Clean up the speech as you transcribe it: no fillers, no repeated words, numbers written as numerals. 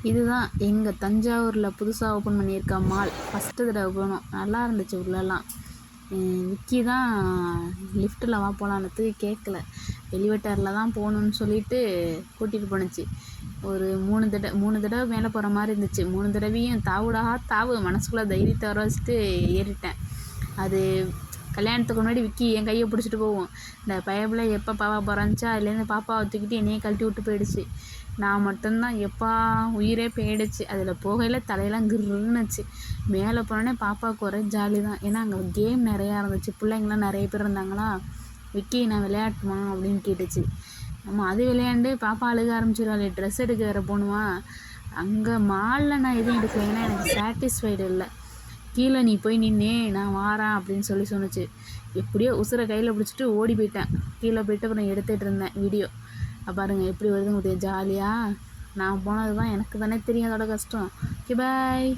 இதுதான் எங்கள் தஞ்சாவூரில் புதுசாக ஓப்பன் பண்ணியிருக்க மால். ஃபஸ்ட்டு தடவை போனோம், நல்லா இருந்துச்சு உள்ளெல்லாம். விக்கி தான் லிஃப்ட்டில் வா போகலான்னதுக்கு கேட்கல, எலிவேட்டரில் தான் போகணுன்னு சொல்லிட்டு கூட்டிகிட்டு போணுச்சு. ஒரு 3 தடவை மேலே போகிற மாதிரி இருந்துச்சு. 3 தடவையும் தாவுடா தாவு மனசுக்குள்ளே தைரியத்தை வர வச்சுட்டு ஏறிட்டேன். அது கல்யாணத்துக்கு முன்னாடி விக்கி என் கையை பிடிச்சிட்டு போவோம். இந்த பயபில் எப்போ பாப்பா பிறந்துச்சா அதுலேருந்து பாப்பாவை தூக்கிட்டு என்னையே கழட்டி விட்டு போயிடுச்சு. நான் மட்டும்தான் எப்பா உயிரே போயிடுச்சு. அதில் போகையில் தலையெல்லாம் கிருன்னுச்சு. மேலே போனோடனே பாப்பாவுக்கு ஒரே ஜாலி தான். ஏன்னா அங்கே கேம் நிறையா இருந்துச்சு, பிள்ளைங்களாம் நிறைய பேர் இருந்தாங்களா. விக்கி நான் விளையாட்டுமா அப்படின்னு கேட்டுச்சு. ஆமாம், அது விளையாண்டு பாப்பா அழுக ஆரம்பிச்சிடுவாள். ட்ரெஸ் எடுக்க வேறு போகணுமா. அங்கே மாலில் நான் எதுவும் எடுக்கல, ஏன்னா எனக்கு சாட்டிஸ்ஃபைடு இல்லை. கீழே நீ போய் நின்னே நான் வாரேன் அப்படின்னு சொன்னிச்சு. எப்படியோ உசுரை கையில் பிடிச்சிட்டு ஓடி போயிட்டேன். கீழே போயிட்டு அப்புறம் எடுத்துகிட்டு இருந்தேன் வீடியோ. பாருங்கள் எப்படி வருதுங்க ஜாலியாக. நான் போனது தான் எனக்கு தானே தெரியும் அதோட கஷ்டம். Okay bye.